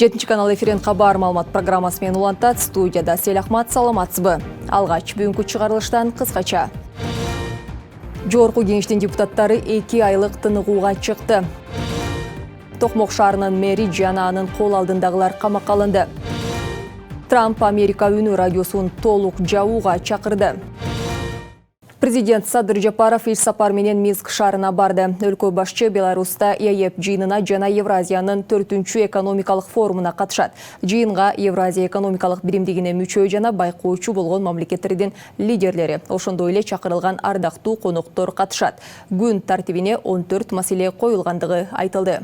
7 канал эфирен хабар маалымат программасы менен улантат. Студияда Селахмат, саламатсызбы. Алгач бүгүнкү чыгарылыштан кыскача. Жогорку кеңештин депутаттары 2 айлык тыныгууга чыкты. Токмок шаарынын мэри жана анын кол алдындагылар камакка алынды. Трамп Америка үнү радиосун толук жабууга чакырды. Президент Садыр Жапаров иш сапар менен Минск шаарына барды. Өлкө башчы Беларуста ЕЭП жыйынына жана Евразиянын 4-чү экономикалык форумуна катышат. Жыйынга Евразия экономикалык биримдигине мүчө жана байкоочу болгон мамлекеттердин лидерлери, ошондой эле чакырылган ардактуу коноктор катышат. Күн тартибине 14 маселе коюлгандыгы айтылды.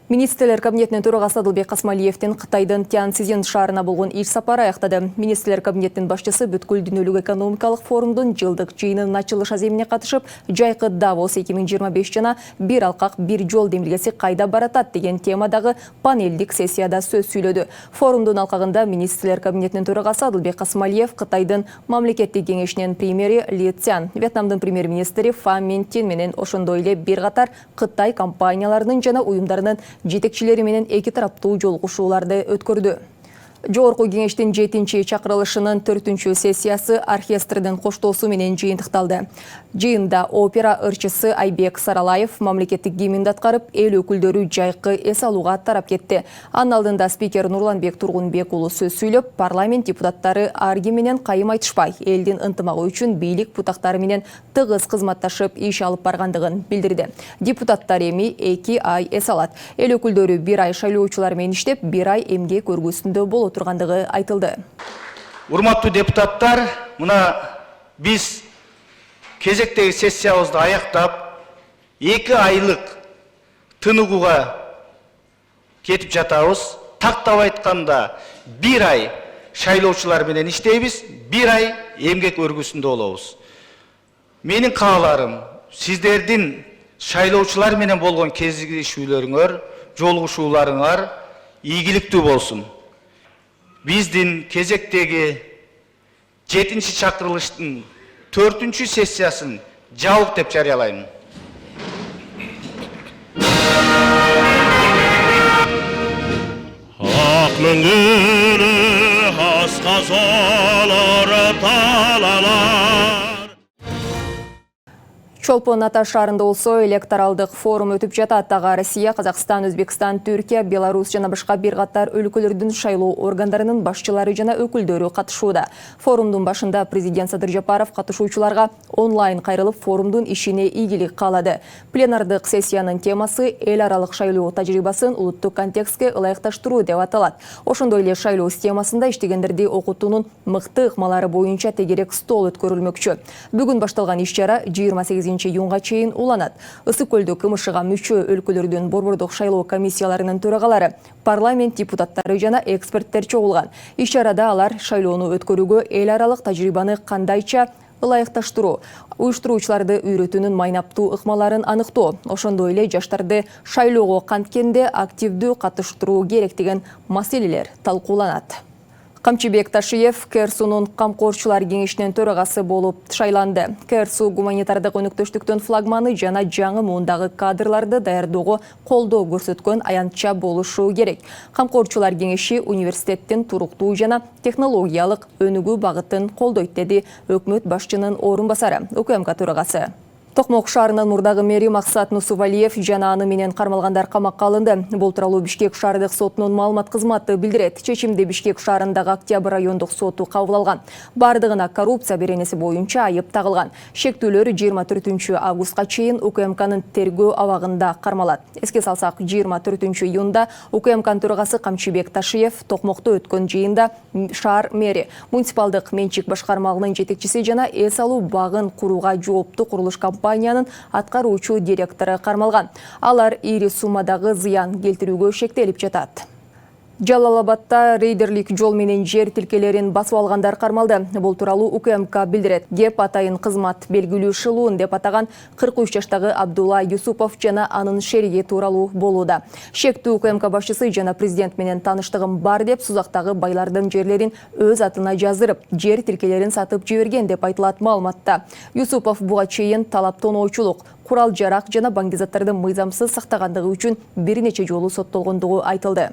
Министрлер кабинетинин төрагасы Адылбек Касмалиевдин Кытайдын Тяньцзин шаарына болгон иш сапары аяктады. Министрлер кабинетинин башчысы бүткүл дүйнөлүк экономикалык форумдун жылдык жыйынынын ачылыш аземине катышып, жайкы Давос 2025 жана бир алкак бир жол демилгеси кайда баратат деген темадагы панелдик сессияда сөз сүйлөдү. Форумдун алкагында Министрлер кабинетинин төрагасы Адылбек Касмалиев Кытайдын мамлекеттик кеңешинин премьери Ли Цзян, Вьетнамдын премьер-министри Фан Минтин менен ошондой эле бир катар Кытай компанияларынын жана уюмдарынын жетекчилери менен эки тараптуу жолугушууларды өткөрдү. Жогорку кеңештин 7-чи чакырылышынын 4-чү сессиясы оркестрдин коштоосу менен жыйынтыкталды. Жыйында опера ырчысы Айбек Саралаев мамлекеттик гимнди аткарып, эл өкүлдөрү жайкы эс алууга тарап кетти. Анын алдында спикер Нурланбек Тургунбек уулу сөз сүйлөп, парламент депутаттары ар ким менен кайым айтышпай, элдин ынтымагы үчүн бийлик бутактары менен тыгыз кызматташып иш алып баргандыгын билдирди. Депутаттар эми 2 ай эс алат. Эл өкүлдөрү 1 ай шайлоочулар менен иштеп, 1 ай эмгек өргөсүндө болот тургандыгы айтылды. Урматтуу депутаттар, мына биз кезектеги сессиябызды аяктап, 2 айлык тыныгууга кетип жатабыз. Тактап айтканда 1 ай шайлоочулар менен иштейбиз, 1 ай эмгек өргүсүндө болобуз. Менин кааларым, сиздердин шайлоочулар менен болгон кездешүүлөрүңөр, жолугушууларыңар ийгиликтүү болсун. Биздин кезектеги 7-чи чакырылыштын 4-чү сессиясын жабык деп жарыялайм. Ак мөңгүлү асказалар талалар. Чолпон Ата шаарында болсо электоралдык форум өтүп жатат. Ага Россия, Казакстан, Өзбекстан, Түркия, Беларусь жана башка бир катар өлкөлөрдүн шайлоо органдарынын башчылары жана өкүлдөрү катышууда. Форумдун башында президент Садыр Жапаров катышуучуларга онлайн кайрылып форумдун ишине ийгилик каалады. Пленардык сессиянын темасы эл аралык шайлоо тажрыйбасын улуттук контекстке ылайыкташтыруу деп аталат. Ошондой эле шайлоо системасында иштегендерди окутуунун мыкты ыкмалары боюнча тегерек стол өткөрүлмөкчү. Бүгүн башталган иш-чара 28 июнга чейин уланат. Ысык көлдө КМШга мүчө өлкөлөрдүн борбордук шайлоо комиссияларынын төрагалары, парламент депутаттары жана эксперттер чогулган. Иш-чарада алар шайлоону өткөрүүгө эл аралык тажрыйбаны кандайча ылайыкташтыруу, уюштуруучуларды үйрөтүүнүн майнаптуу ыкмаларын аныктоо, ошондой эле жаштарды шайлоого канткенде активдүү катыштыруу керек деген маселелер талкууланат. Камчыбек Ташиев Керсунун камкорчулар кеңешинин төрагасы болуп шайланды. Керсу гуманитардык өнөктөштүктүн флагманы жана жаңы муундагы кадрларды даярдоого колдоо көрсөткөн аянтча болушу керек. Камкорчулар кеңеши университеттин туруктуу жана технологиялык өнүгүү багытын колдойт, деди өкмөт башчынын орун басары, УКМК төрагасы. Токмок шаарынын мурдагы мэри Максат Нусувалиев жана аны менен кармалгандар камакка алынды. Бул тууралуу Бишкек шаардык сотунун маалымат кызматы билдирет. Чечимди Бишкек шаарындагы Октябрь райондук соту кабыл алган. Бардыгына коррупция беренеси боюнча айып тагылган. Шектүүлөр 24 августка чейин УКМКнын тергөө абагында кармалат. Эске салсак, 24 июнда УКМКнын төрагасы Камчыбек Ташиев Токмокто өткөн жыйында шаар мэри, муниципалдык менчик башкармалыгынын жетекчиси жана эс алуу багын курууга жооптуу курулуш компаниянын аткаруучу директору кармалган. Алар ири суммадагы зыян келтирүүгө шектелип жатат. Жалалабадта рейдерлик жол менен жер тилкелерин басып алгандар кармалды. Бул тууралуу УКМК билдирет. Кеп атайын кызмат белгилүү шылуун деп атаган 43 жаштагы Абдулла Юсупов жана анын шериги тууралуу болууда. Шектүү УКМК башчысы жана президент менен тааныштыгым бар деп сузактагы байлардын жерлерин өз атына жаздырып, жер тилкелерин сатып жиберген деп айтылат маалыматта. Юсупов буга чейин талап тоноочулук, курал жарак жана баңгизаттарды мыйзамсыз сактагандыгы үчүн бир нече жолу соттолгондугу айтылды.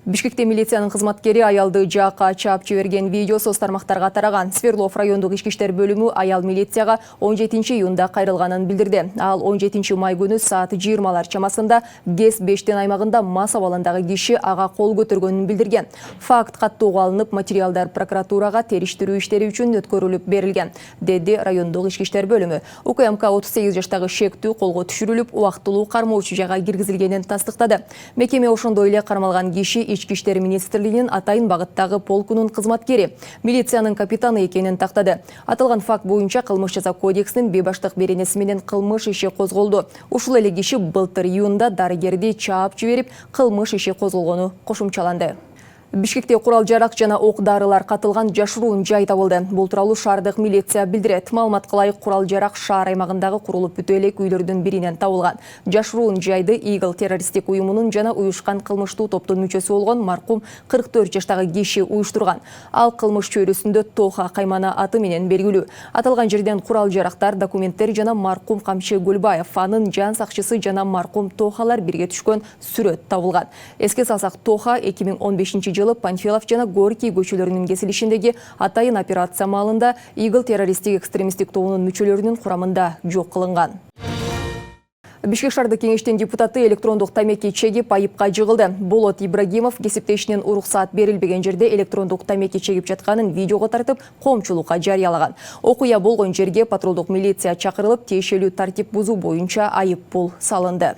Бишкекте милициянын кызматкери аялды жакка чаап жиберген видео соц тармактарга тараган. Свердлов райондук ички иштер бөлүмү аял милицияга 17 июнда кайрылганын билдирди. Ал 17 май күнү саат 20 чамасында ГЭС 5 аймагында мас абалындагы киши ага кол көтөргөнүн билдирген. Факт каттоого алынып, материалдар прокуратурага териштирүү иштери үчүн өткөрүлүп берилген, деди райондук ички иштер бөлүмү. УКМК 38 жаштагы шектүү колго түшүрүлүп, убактылуу кармоочу жайга киргизилгенин тастыктады. Мекеме ошондой эле кармалган киши Ички иштер министрлигинин Атайын багыттагы полкунун кызматкери, милициянын капитаны экенин тактады. Аталган факт боюнча кылмыш жаза кодексинин бейбаштык беренеси менен кылмыш иши козголду. Ушул эле киши былтыр июнда дарыгерди чаап жиберип, кылмыш иши козголгону кошумчаланды. Бишкекте курал-жарак жана ок-дарылар катылган жашыруун жай табылды. Бул тууралуу шаардык милиция билдирет. Маалыматка ылайык, курал-жарак шаар аймагындагы курулуп бүтө элек үйлөрдүн биринен табылган. Жашыруун жайды Игл террористтик уюмунун жана уюшкан кылмыштуу топтун мүчөсү болгон маркум 44 жаштагы киши уюштурган. Ал кылмыш чөйрөсүндө Тоха Каймана аты менен белгилүү. Аталган жерден курал-жарактар, документтер жана маркум Камчы Гүлбаев, анын жан сакчысы жана маркум Тохалар бирге түшкөн сүрөт табылган. Эске салсак, Тоха 2015 жылы Панфилов жана Горький көчөлөрүнүн кесилишиндеги атайын операция маалында Игл террористтик экстремисттик тобунун мүчөлөрүнүн курамында жок кылынган. Бишкек шаардык кеңештин депутаты электрондук тамеки чегип айыпка жыгылды. Болот Ибрагимов кесиптешинин уруксаат берилбеген жерде электрондук тамеки чегип жатканын видеого тартып, коомчулукка жарыялаган. Окуя болгон жерге патрулдук милиция чакырылып, тиешелүү тартип бузуу боюнча айып пул салынды.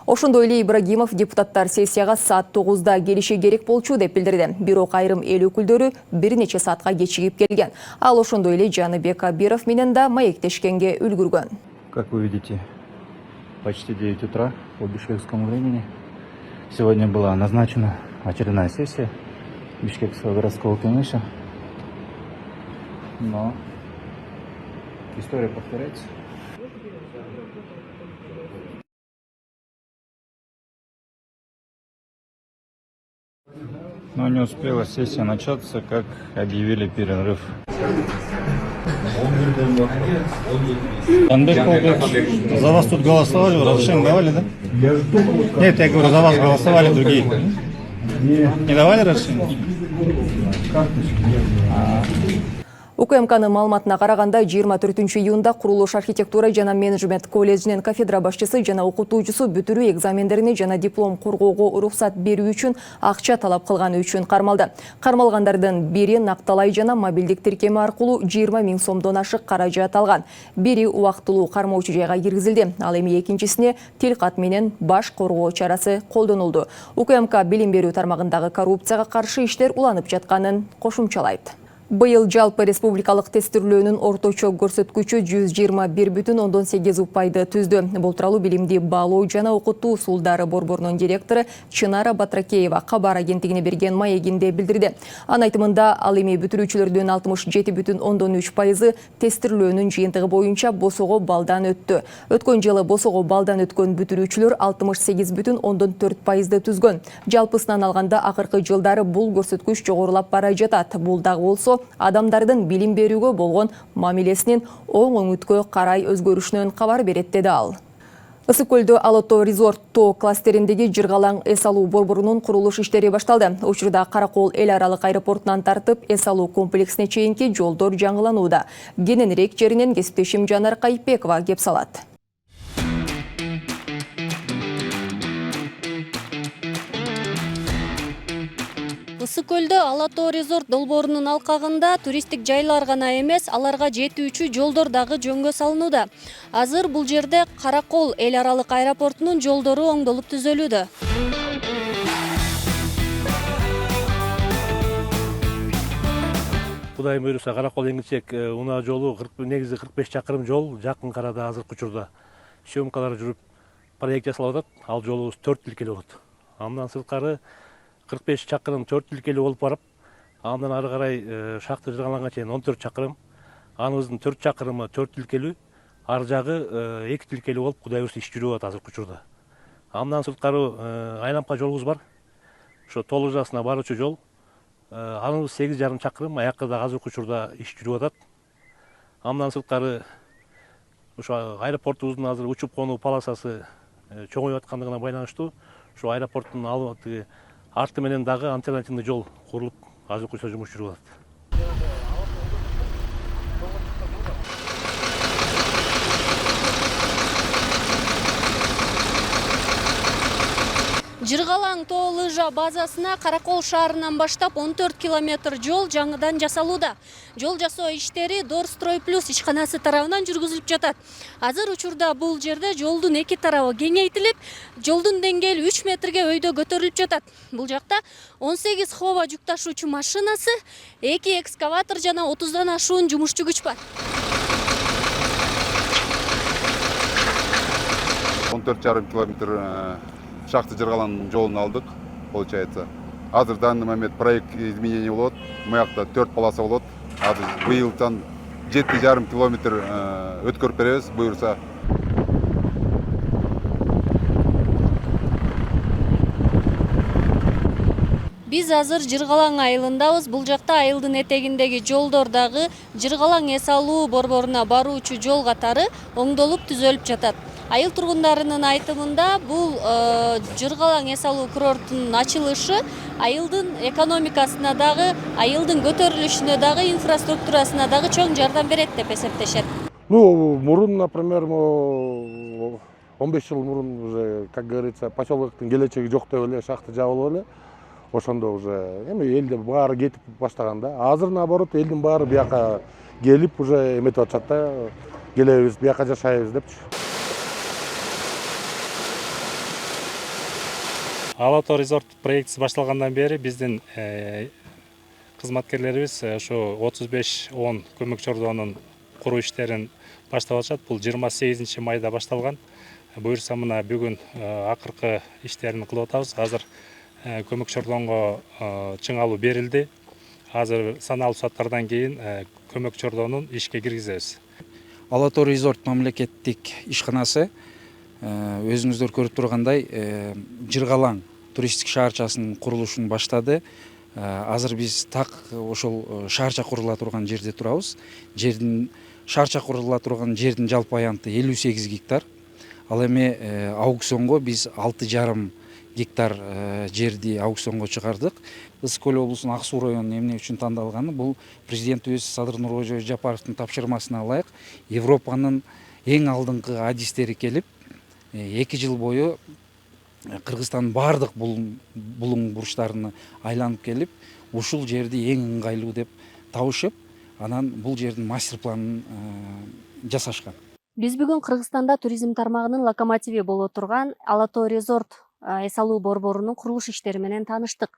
Ошондой эле Ибрагимов депутаттар сессияга саат 9-да келиши керек болчу деп билдирди. Бирок айрым эл өкүлдөрү бир нече саатка кечигип келген. Ал ошондой эле Жаныбек Абиров менен да маектешкенге үлгүргөн. Как вы видите, почти 9 утра по бишкекскому времени. Сегодня была назначена очередная сессия Бишкекского городского кеңеша. Но история повторяется. Но не успела сессия начаться, как объявили перерыв. Анбек Полкович, за вас тут голосовали, разрешение давали, да? Нет, я говорю, за вас голосовали другие. Не давали разрешение? УКМКнын маалыматына караганда 24 июнда курулуш архитектура жана менеджмент колледжинин кафедра башчысы жана окутуучусу бүтүрүү экзамендерине жана диплом коргоого уруксат берүү үчүн акча талап кылганы үчүн кармалды. Кармалгандардын бири Накталай жана мобилдик тиркеми аркылуу 20 000 сомдон ашык каражат алган. Бири убактылуу кармоочу жайга киргизилди. Ал эми экинчисине тилкат менен баш коргоо чарасы колдонулду. УКМК билим берүү тармагындагы коррупцияга каршы иштер уланып жатканын кошумчалайт. Быйыл жалпы республикалык тестирлөөнүн орточо көрсөткүчү 121,8 упайды түздү. Бул тууралуу билимди баалоо жана окутуу усулдары борборунун директору Чынара Батракеева кабар агенттигине берген маегинде билдирди. Анын айтымында, ал эми бүтүрүүчүлөрдүн 67,3% тестирлөөнүн жыйынтыгы боюнча босого балдан өттү. Өткөн жылы босого балдан өткөн бүтүрүүчүлөр 68,4% түзгөн. Жалпысынан алганда акыркы жылдары бул көрсөткүч жогорулап бара жатат. Бул дагы болсо адамдардын билим берүүгө болгон мамилесинин оң өңүткө карай өзгөрүшүнөн кабар берет, деди ал. Ысык көлдө Алото Резорт тоо кластериндеги Жыргалаң эс алуу борборунун курулуш иштери башталды. Учурда Каракол эл аралык аэропортунан тартып эс алуу комплексине чейинки жолдор жаңыланууда. Кененирээк жеринен кесиптешим Жанар Кайыпбекова кеп салат. Ысык көлдө Алато Резорт долбоорунун алкагында туристтик жайлар гана эмес, аларга жетүүчү жолдор дагы жөнгө салынууда. Азыр бул жерде Каракол эл аралык аэропортунун жолдору оңдолуп түзөлүүдө. Кудайым буйруса, Каракол Эңгичек унаа жолу негизи 45 чакырым жол жакын карада азыркы учурда съемкалар жүрүп проект жасалып атат. Ал жолубуз 4 тилкелүү болот. Андан сырткары 45 чакырым 4 тилкелүү болуп барып, андан ары карай шахта Жыргалаңга чейин 14 чакырым, аныбыздын 4 чакырымы 4 тилкелүү, ар жагы 2 тилкелүү болуп Кудай буйруса иш жүрүп атат азыркы учурда. Андан сырткары айлампа жолубуз бар. Ошо Толужасына баруучу жол. Аныбыз 8,5 чакырым, аякка да азыркы учурда иш жүрүп атат. Андан сырткары ошо аэропортубуздун азыр учуп конуу полосасы чоңоюп аткандыгына байланыштуу ошо аэропорттун арты менен дагы альтернативный жол курулуп азыркы учурда жумуш жүрүп атат. Жыргалаң тоо лыжа базасына Каракол шаарынан баштап 14 километр жол жаңыдан жасалууда. Жол жасоо иштери Дорстрой плюс ишканасы тарабынан жүргүзүлүп жатат. Азыр учурда бул жерде жолдун эки тарабы кеңейтилип, жолдун деңгээли 3 метрге өйдө көтөрүлүп жатат. Бул жакта 18 хова жүк ташуучу машинасы, 2 экскаватор жана 30дан ашуун жумушчу күч бар. 14,5 километр шахты Жыргалаң жолун алдык, получается. Азыр данный момент проект изменений болот. Мыякта 4 полоса болот. Азыр быйылдан 7,5 километр өткөрүп беребиз, буюрса. Биз азыр Жыргалаң айылындабыз. Бул жакта айылдын этегиндеги жолдор дагы Жыргалаң эс алуу борборуна баруучу жол катары оңдолуп түзөлүп жатат. Айыл тургундарынын айтымында бул Жыргалаң эс алуу курортунун ачылышы айылдын экономикасына дагы, айылдын көтөрүлүшүнө дагы, инфраструктурасына дагы чоң жардам берет деп эсептешет. Мурун, например, 15 жыл мурун уже, как говорится, поселоктун келечеги жок деп эле шахта жабылып эле. Ошондо уже элде баары кетип баштаган да. Азыр наоборот элдин баары бияка келип уже эметип атышат да. Келебиз, бияка жашайбыз депчи. Алатоо резорт проектisi башталгандан бери биздин кызматкерлерибиз ошо 35-10 көмөк чордонун куруу иштерин баштап атышат. Бул 28 майда башталган. Буюрса мына бүгүн акыркы иштерин кылып атабыз. Азыр көмөк чордонго чыңалуу берилди. Азыр саналуу сааттардан кийин көмөк чордонун ишке киргизебиз. Алатоо резорт мамлекеттик ишканасы өзүңүздөр көрүп тургандай Жыргалаң туристтик шаарчасынын курулушун баштады. Азыр биз так ошол шаарча курула турган жерде турабыз. Шаарча курула турган жердин жалпы аянты 58 гектар. Ал эми аукционго биз 6,5 гектар жерди аукционго чыгардык. Ысык көл облусунун Ак Суу району эмне үчүн тандалганы? Бул президентибиз Садыр Нуркожоевич Жапаровдун тапшырмасына ылайык Европанын эң алдыңкы адистери келип 2 жыл бою Кыргызстандын бардык булуң бурчтарына айланып келип, ушул жерди эң ыңгайлуу деп табышып, анан бул жердин мастер планын жасашкан. Биз бүгүн Кыргызстанда туризм тармагынын локомотиви боло турган Алатоо резорт эс алуу борборунун курулуш иштери менен тааныштык.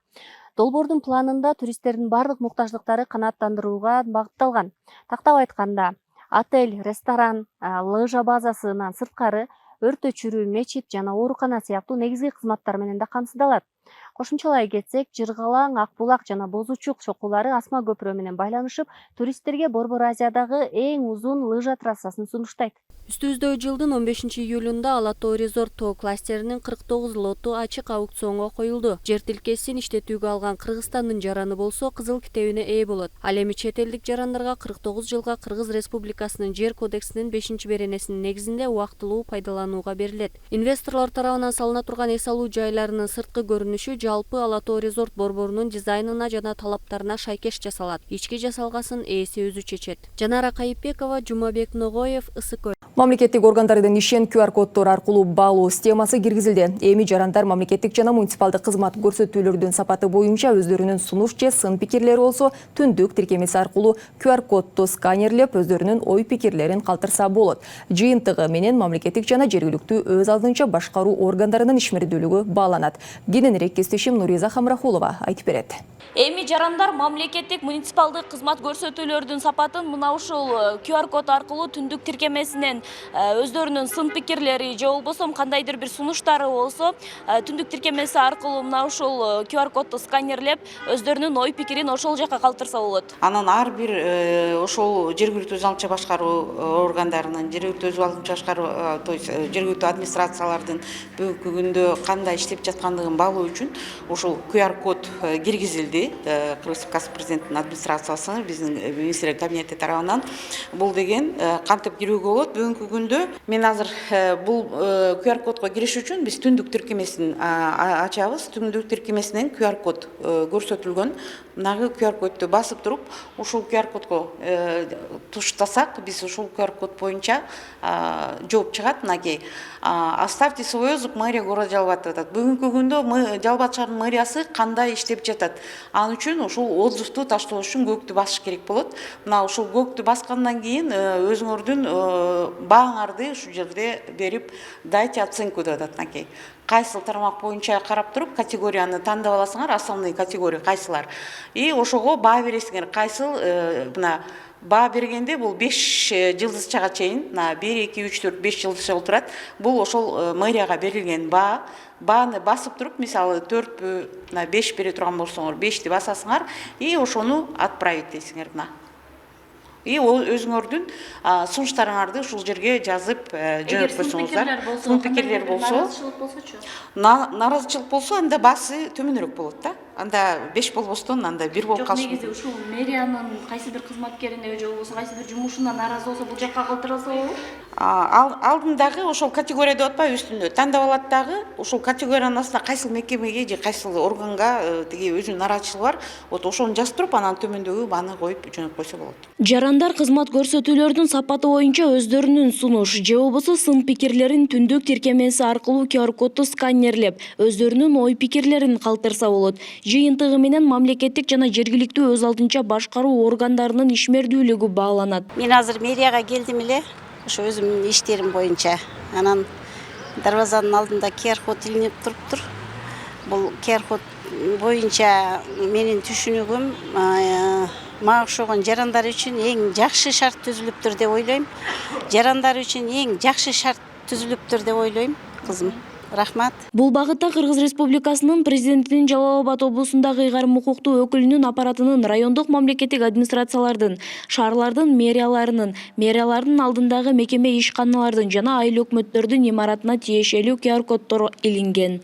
Долбоордун планында туристтердин бардык муктаждыктары канааттандырууга багытталган. Тактап айтканда, отель, ресторан, лыжа базасынан сырткары өрт өчүрүү, мечит жана оорукана сыяктуу негизги кызматтар менен да камсыздалат. Кошумчалай кетсек, Жыргалаң, Ак Булак жана Бозучук чокулары Асма көпүрө менен байланышып, туристтерге Борбор Азиядагы эң узун лыжа трассасын сунуштайт. Үстүбүздө жылдын 15-июлунда Алатоо резорт тоо кластеринин 49 лоту ачык аукционго коюлду. Жер тилкесин иштетүүгө алган Кыргызстандын жараны болсо кызыл китебине ээ болот. Ал эми чет элдик жарандарга 49 жылга Кыргыз Республикасынын жер кодексинин 5-беренесинин негизинде убактылуу пайдаланууга берилет. Инвесторлор тарабынан салына турган эс алуу жайларынын сырткы көрүнүшү жалпы Алатоо резорт борборунун дизайнына жана талаптарына шайкеш жасалат. Ички жасалгасын ээси өзү чечет. Жанара Кайыпбекова, Жумабек Ногоев, Ысык көл. Мамлекеттик органдардын ишен QR коддор аркылуу баалоо системасы киргизилди. Эми жарандар мамлекеттик жана муниципалдык кызмат көрсөтүүлөрдүн сапаты боюнча өздөрүнүн сунуш же сын пикирлери болсо түндүк тиркемеси аркылуу QR кодду сканерлеп өздөрүнүн ой пикирлерин калтырса болот. Жыйынтыгы менен мамлекеттик жана жергиликтүү өз алдынча башкаруу органдарынын ишмердүүлүгү бааланат. Кененирээк кесиптешим Нуриза Хамрахулова айтып берет. Эми жарандар мамлекеттик муниципалдык кызмат көрсөтүүлөрдүн сапатын мына ушул QR код аркылуу түндүк тиркемесинен өздөрүнүн сын пикирлери же болбосо кандайдыр бир сунуштары болсо түндүк тиркемеси аркылуу мына ушул QR кодду сканерлеп өздөрүнүн ой пикирин ошол жака калтырса болот. Анан ар бир ошол жергиликтүү өз алдынча башкаруу органдарынын, жергиликтүү өз алдынча башкаруу, то есть жергиликтүү администрациялардын бүгүнкү күндө кандай иштеп жаткандыгын баалоо үчүн ушул QR код киргизилди. Кыргыз Республикасы президентинин администрациясы, биздин министрлер кабинети тарабынан. Бул деген кантип кирүүгө болот? Бүгүнкү күндө мен азыр бул QR кодго кириш үчүн биз түндүк тиркемесин ачабыз. Түндүк тиркемесинен QR код көрсөтүлгөн. Мынагы QR кодду басып туруп, ушул QR кодго туштасак, биз ушул QR код боюнча жооп чыгат. Мынакей оставьте свой отзыв мэрия города Жалалбат. Бүгүнкү күндө Жалалбат шаарынын мэриясы кандай иштеп жатат? Ал үчүн ушул отзывду таштоо үчүн көктү басыш керек болот. Мына ушул көктү баскандан кийин өзүңөрдүн бааңарды ушул жерде берип, дайте оценку деп атат. Мынакей кайсыл тармак боюнча карап туруп, категорияны тандап аласыңар, основной категория кайсылар. И ошого баа бересиңер. Кайсыл мына баа бергенде бул 5 жылдызчага чейин, 1, 2, 3, 4, 5 жылдызча болуп турат. Бул ошол мэрияга берилген баа. Бааны басып туруп, мисалы 4, 5 бере турган болсоңор, 5ти басасыңар и ошону отправить дейсиңер мына. И өзүңөрдүн сунуштарыңарды ушул жерге жазып жөнөтүп койсоңуздар. Сын пикирлер болсо, наразычылык болсо, анда баасы төмөнүрөөк болот да. Анда 5 болбостон, анда 1 болуп калышы. Жок, негизи ушул мэриянын кайсы бир кызматкерине же болбосо кайсы бир жумушунан наразы болсо бул жакка калтырылса болобу? Алдындагы ошол категория деп атпайбы, үстүндө тандап алат дагы, ошол категориянын астына кайсыл мекемеге же кайсыл органга тиги өзүнүн нараачылыгы бар, вот ошону жазып туруп, анан төмөндөгү бааны коюп жөнөтүп койсо болот. Жарандар кызмат көрсөтүүлөрдүн сапаты боюнча өздөрүнүн сунуш же болбосо сын пикирлерин түндүк тиркемеси аркылуу QR кодду сканерлеп, өздөрүнүн ой пикирлерин калтырса болот. Жыйынтыгы менен мамлекеттик жана жергиликтүү өз алдынча башкаруу органдарынын ишмердүүлүгү бааланат. Мен азыр мэрияга келдим эле, ошо өзүмдүн иштерим боюнча. Анан дарбазанын алдында QR код илинип туруптур. Бул QR код боюнча менин түшүнүгүм мага окшогон жарандар үчүн эң жакшы шарт түзүлүптүр деп ойлойм. Жарандар үчүн эң жакшы шарт түзүлүптүр деп ойлойм, кызым. Рахмат. Бул багытта Кыргыз Республикасынын президентинин Жалал-Абад облусундагы ыйгарым укуктуу өкүлүнүн аппаратынын, райондук мамлекеттик администрациялардын, шаарлардын мэриялардын алдындагы мекеме ишканалардын жана айыл өкмөттөрдүн имаратына тиешелүү QR коддор илинген.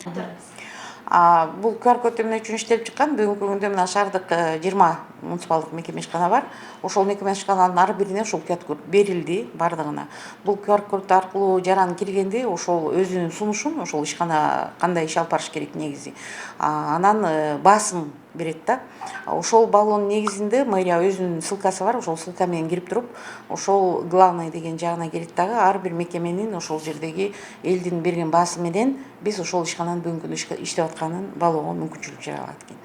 Бул QR код эмне үчүн иштелип чыккан? Бүгүнкү күндө мына шаардык 20 муниципалдык мекеме ишкана бар. Ошол мекеме ишканалардын ар бирине ушул QR код берилди бардыгына. Бул QR код аркылуу жаран киргенде ошол өзүнүн сунушун, ошол ишкана кандай иш алып барыш керек негизи. Анан баасын берет да. Ошол баалоонун негизинде мэрия өзүнүн ссылкасы бар, ошол ссылка менен кирип туруп, ошол главный деген жагына келет дагы, ар бир мекеменин ошол жердеги элдин берген баасы менен биз ошол ишкананын бүгүнкү күндө иштеп атканын баалоого мүмкүнчүлүк жаралат экен.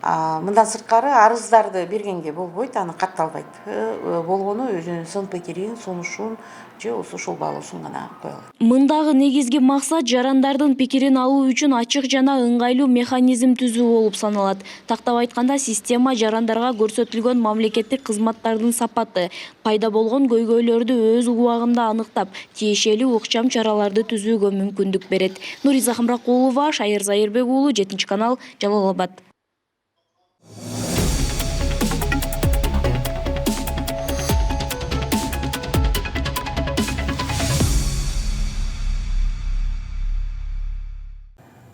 Мындан сырткары арыздарды бергенге болбойт, аны катталбайт. Болгону өзүнүн сын пикирин, сунушун же ошол баалоосун гана кое алат. Мындагы негизги максат жарандардын пикирин алуу үчүн ачык жана ыңгайлуу механизм түзүү болуп саналат. Тактап айтканда, система жарандарга көрсөтүлгөн мамлекеттик кызматтардын сапаты, пайда болгон көйгөйлөрдү өз убагында аныктап, тиешелүү ыкчам чараларды түзүүгө мүмкүндүк берет. Нуриза Хамракулова, Шайыр Зайырбек уулу, 7-канал, Жалал-Абад.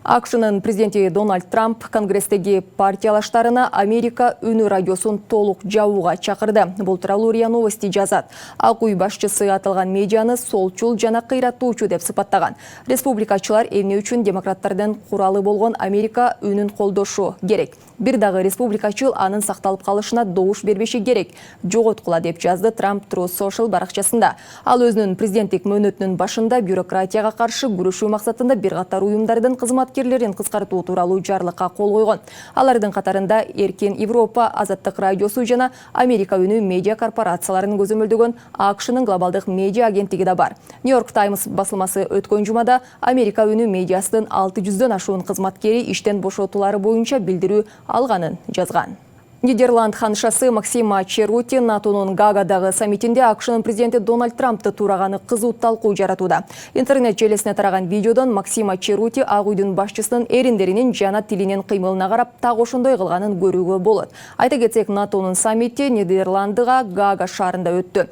AQSh'nын президенти Дональд Трамп Конгресстеги партиялаштарына Америка үнү радиосун толук жабууга чакырды. Бул тууралуу РИА Новости жазат. Ак үй башчысы аталган медианы солчул жана кыйраттуучу деп сыпаттаган. Республикачылар эмне үчүн демократтардын куралы болгон Америка үнүн колдошу керек. Бир дагы республикачыл анын сакталып калышына добуш бербеши керек. Жоготкула деп жазды Трамп Truth Social баракчасында. Ал өзүнүн президенттик мөөнөтүнүн башында бюрократияга каршы күрөшүү максатында бир катар уюмдардын кызматкерлерин кыскартуу тууралуу жарлыкка кол койгон. Алардын катарында Эркин Европа, Азаттык радиосу жана Америка үнү медиа корпорацияларын көзөмөлдөгөн AQSh'нын глобалдык медиа агенттиги да бар. New York Times басылмасы өткөн жумада Америка үнү медиасынын 600дөн ашуун кызматкери иштен бошотуулары боюнча билдирүү алганын жазган. Нидерланд ханшасы Максима Черути НАТОнун Гаагадагы саммитинде АКШнын президенти Дональд Трампты туураганы кызуу талкуу жаратууда. Интернет желесине тараган видеодон Максима Черути Ак үйдүн башчысынын эриндеринин жана тилинин кыймылына карап так ошондой кылганын көрүүгө болот. Айта кетсек, НАТОнун саммити Нидерландыга Гаага шаарында өттү.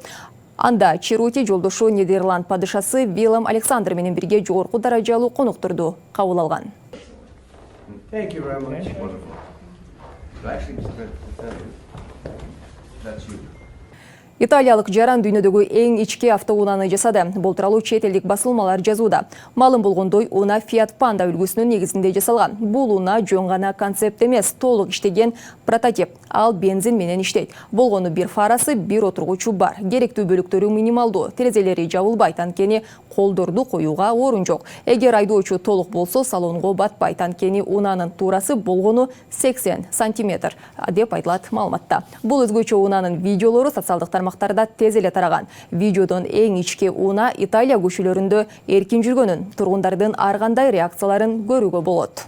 Анда Черути жолдошу Нидерланд падышасы Виллем Александр менен бирге жогорку даражалуу конокторду кабыл алган. Италиялык жаран дүйнөдөгү эң ички автоунааны жасады. Бул тууралуу чет элдик басылмалар жазууда. Малым болгондой, уна Fiat Panda үлгүсүнүн негизинде жасалган. Бул уна жөн гана концепт эмес, толук иштеген прототип. Ал бензин менен иштейт. Болгону бир фарасы, бир отургучу бар. Керектүү бөлүктөрү минималдуу. Терезелери жабылбайт, анткени колдорду коюуга орун жок. Эгер айдоочу толук болсо, салонго батпайт, анткени унаанын туурасы болгону 80 сантиметр деп айтылат маалыматта. Бул өзгөчө унаанын видеолору социалдык тармактарда тез эле тараган. Видеодон эң ички унаа Италия көчөлөрүндө эркин жүргөнүн, тургундардын ар кандай реакцияларын көрүүгө болот.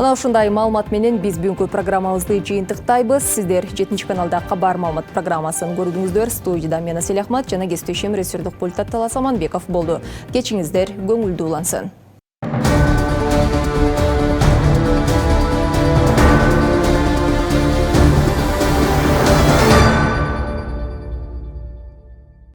Мына ушундай маалымат менен биз бүгүнкү программабызды жыйынтыктайбыз. Сиздер 7 каналда кабар маалымат программасын көрдүңүздөр. Студияда мен Асель Ахмат жана кесиптешим режиссердик пульта Талас Аманбеков болду. Кечиңиздер көңүлдүү улансын.